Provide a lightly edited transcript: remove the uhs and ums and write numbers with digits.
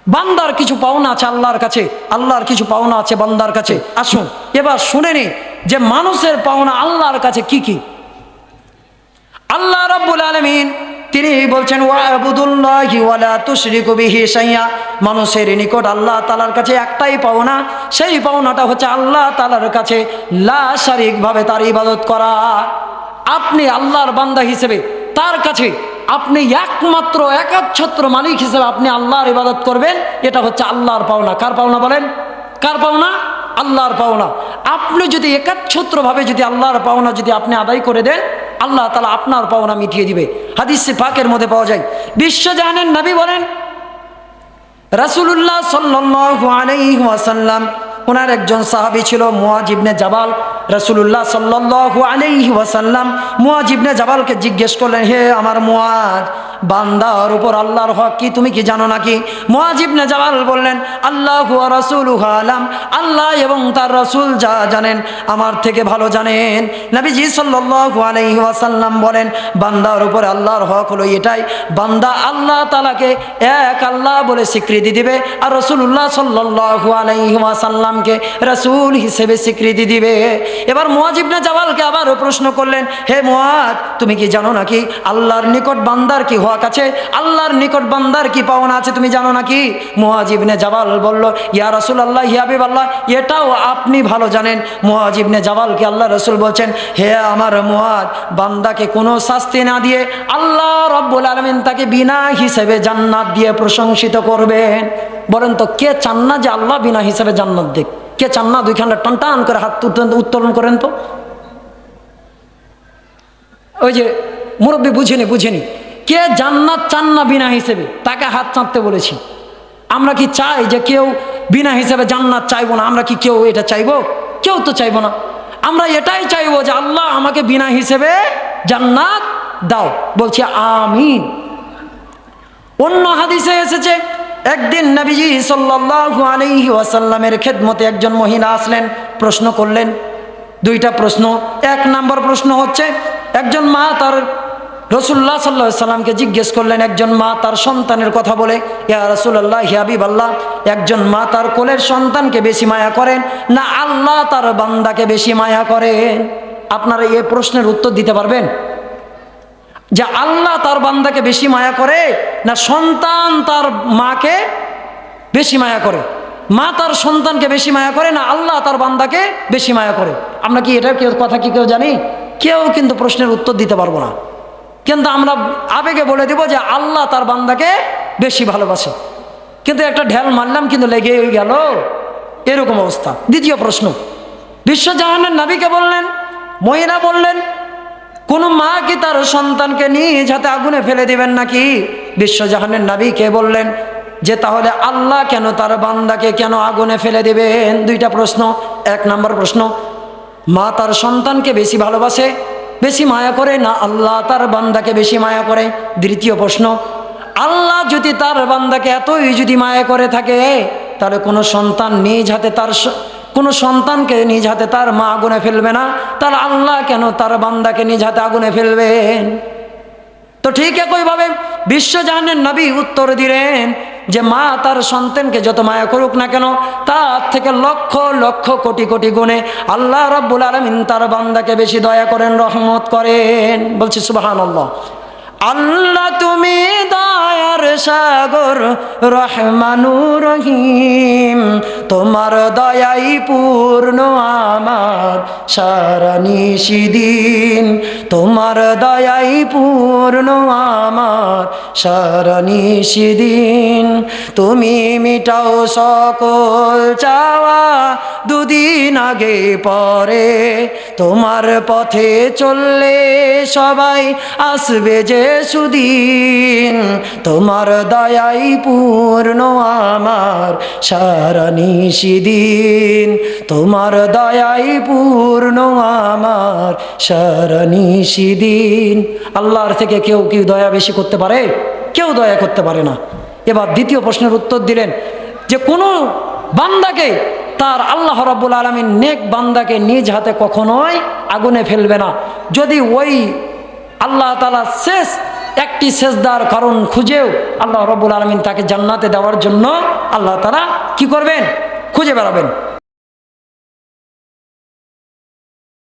বান্দার কিছু পাওনা আছে আল্লাহর কাছে, আল্লাহর কিছু পাওনা আছে বান্দার কাছে। আসুন এবার শুনে নি যে মানুষের পাওনা আল্লাহর কাছে কি কি। আল্লাহ রাব্বুল আলামিন তিনি বলছেন ওয়াবুদুল্লাহি ওয়ালা তুশরিকু বিহি শাইয়া, মানুষের নিকট আল্লাহ তাআলার কাছে একটাই পাওনা, সেই পাওনাটা হচ্ছে আল্লাহ তাআলার কাছে লা শারীক ভাবে তার ইবাদত করা। আপনি আল্লাহর বান্দা হিসেবে তার কাছে আপনি একমাত্র একাচ্ছত্র মালিক হিসেবে আপনি আল্লাহর ইবাদত করবেন, এটা হচ্ছে আল্লাহর পাওনা। কার পাওনা বলেন? কার পাওনা? আল্লাহর পাওনা। আপনি যদি একাচ্ছত্রভাবে যদি আল্লাহর পাওনা যদি আপনি আদায় করে দেন, আল্লাহ তাআলা আপনার পাওনা মিটিয়ে দিবে। হাদিসে পাকের মধ্যে পাওয়া যায়, বিশ্বজাহানের নবী বলেন, রাসূলুল্লাহ সাল্লাল্লাহু আলাইহি ওয়াসাল্লাম, ওনার একজন সাহাবী ছিল মুআয ইবনে জাবাল। রাসূলুল্লাহ সাল্লাল্লাহু আলাইহি ওয়াসাল্লাম মুআয ইবনে জাবালকে জিজ্ঞেস করলেন, হে আমার মুআয, বান্দার উপর আল্লাহর হক কি তুমি কি জানো নাকি? মুআয ইবনে জাবাল বললেন, আল্লাহু ওয়া রাসূলুহু আলাম, আল্লাহ এবং তার রাসূল যা জানেন আমার থেকে ভালো জানেন। নবীজি সাল্লাল্লাহু আলাইহি ওয়াসাল্লাম বলেন, বান্দার উপর আল্লাহর হক হলো এটাই, বান্দা আল্লাহ তাআলাকে এক আল্লাহ বলে স্বীকৃতি দিবে, আর রাসূলুল্লাহ সাল্লাল্লাহু আলাইহি ওয়াসাল্লামকে রাসূল হিসেবে স্বীকৃতি দিবে। এবার মুআয ইবনে জাবালকে আবার প্রশ্ন করলেন, হে মুআয, তুমি কি জানো নাকি আল্লাহর নিকট বান্দার কি হক আছে, আল্লাহর নিকট বান্দার কি পাওনা আছে তুমি জানো নাকি? মুআয ইবনে জাবাল বলল, ইয়া রাসূলুল্লাহ, ইয়া হাবিবাল্লাহ, এটাও আপনি ভালো জানেন। মুআয ইবনে জাবালকে আল্লাহ রাসূল বলছেন, হে আমার মুআয, বান্দাকে কোনো শাস্তি না দিয়ে আল্লাহ রাব্বুল আলামিন তাকে বিনা হিসেবে জান্নাত দিয়ে প্রশংসিত করবেন। বলেন তো কে চান না যে আল্লাহ বিনা হিসেবে জান্নাত দেখ? কে চান না? দুইখানটা টান টান করে হাত উত্তোলন করেন তো। ওই যে মুরব্বী বুঝেনি কে জান্নাত চান না বিনা হিসেবে, তাকে হাত চাঁদতে বলেছি। আমরা কি চাই যে কেউ বিনা হিসেবে জান্নাত চাইবো না? আমরা কি কেউ এটা চাইবো? কেউ তো চাইবো না। আমরা এটাই চাইবো যে আল্লাহ আমাকে বিনা হিসেবে জান্নাত দাও। বলছি আমিন। অন্য হাদিসে এসেছে, একদিন নবীজি সাল্লাল্লাহু আলাইহি ওয়াসাল্লামের খেদমতে একজন মহিলা আসলেন, প্রশ্ন করলেন। দুইটা প্রশ্ন। এক নম্বর প্রশ্ন হচ্ছে, একজন মা তার রাসূলুল্লাহ সাল্লাল্লাহু আলাইহি সাল্লামকে জিজ্ঞেস করলেন, একজন মা তার সন্তানের কথা বলে, ইয়া রাসূলুল্লাহ, ইয়া হাবিবাল্লাহ, একজন মা তার কোলের সন্তানকে বেশি মায়া করেন না আল্লাহ তার বান্দাকে বেশি মায়া করেন? আপনারা এই প্রশ্নের উত্তর দিতে পারবেন যে আল্লাহ তার বান্দাকে বেশি মায়া করে না সন্তান তার মাকে বেশি মায়া করে? মা তার সন্তানকে বেশি মায়া করে না আল্লাহ তার বান্দাকে বেশি মায়া করে? আমরা কি এটার কথা কি কেউ জানি? কেউ কিন্তু প্রশ্নের উত্তর দিতে পারবো না। কিন্তু আমরা আবেগে বলে দেব যে আল্লাহ তার বান্দাকে বেশি ভালোবাসে, কিন্তু একটা ঢেল মারলাম কিন্তু লেগে গেল, এরকম অবস্থা। দ্বিতীয় প্রশ্ন, বিশ্বজাহানের নবীকে বললেন, মহিলা বললেন, কোন মা কি তার সন্তানকে নিজ হাতে আগুনে ফেলে দিবেন নাকি? বিশ্বজাহানের নবীকে বললেন যে তাহলে আল্লাহ কেন তার বান্দাকে কেন আগুনে ফেলে দেবেন? দুইটা প্রশ্ন। এক নম্বর প্রশ্ন, মা তার সন্তানকে বেশি ভালোবাসে, বেশি মায়া করে না আল্লাহ তার বান্দাকে বেশি মায়া করে? দ্বিতীয় প্রশ্ন, আল্লাহ যদি তার বান্দাকে এতই যদি মায়া করে থাকে, তাহলে কোনো সন্তান নিজ হাতে কোনো সন্তানকে নিজ হাতে তার মা আগুনে ফেলবে না, তার আল্লাহ কেন তার বান্দাকে নিজ হাতে আগুনে ফেলবেন? তো ঠিক একইভাবে বিশ্বজাহানের নবী উত্তর দিলেন যে মা তার সন্তানকে যত মায়া করুক না কেন, তার থেকে লক্ষ লক্ষ কোটি কোটি গুণে আল্লাহ রাব্বুল আলামিন তার বান্দাকে বেশি দয়া করেন, রহমত করেন। বলছি সুবহানাল্লাহ। আল্লাহ তুমি দয়ার সাগর, রহমানুর রহিম, তোমার দয়াই পূর্ণ আমার সারা নিশিদিন, তোমার দয়াই পূর্ণ আমার সারা নিশিদিন, তুমি মিটাও সকল চাওয়া দুদিন আগে পরে, তোমার পথে চললে সবাই আসবে যে সুদিন, তোমার দয়াই পূর্ণ আমার সারা নিশিদিন, তোমার দয়াই পূর্ণ আমার সারা নিশিদিন। আল্লাহর থেকে কেউ কি দয়া বেশি করতে পারে? কেউ দয়া করতে পারে না। এবার দ্বিতীয় প্রশ্নের উত্তর দিলেন যে কোনো বান্দাকে তার আল্লাহ রাব্বুল আলামিন নেক বান্দাকে নিজ হাতে কখনোই আগুনে ফেলবে না, যদি ওই আল্লাহ তাআলা শেষ একটি সেজদার কারণ খুঁজেও আল্লাহ রাব্বুল আলামিন তাকে জান্নাতে দেওয়ার জন্য আল্লাহ তাআলা কি করবেন? খুঁজে বেড়াবেন।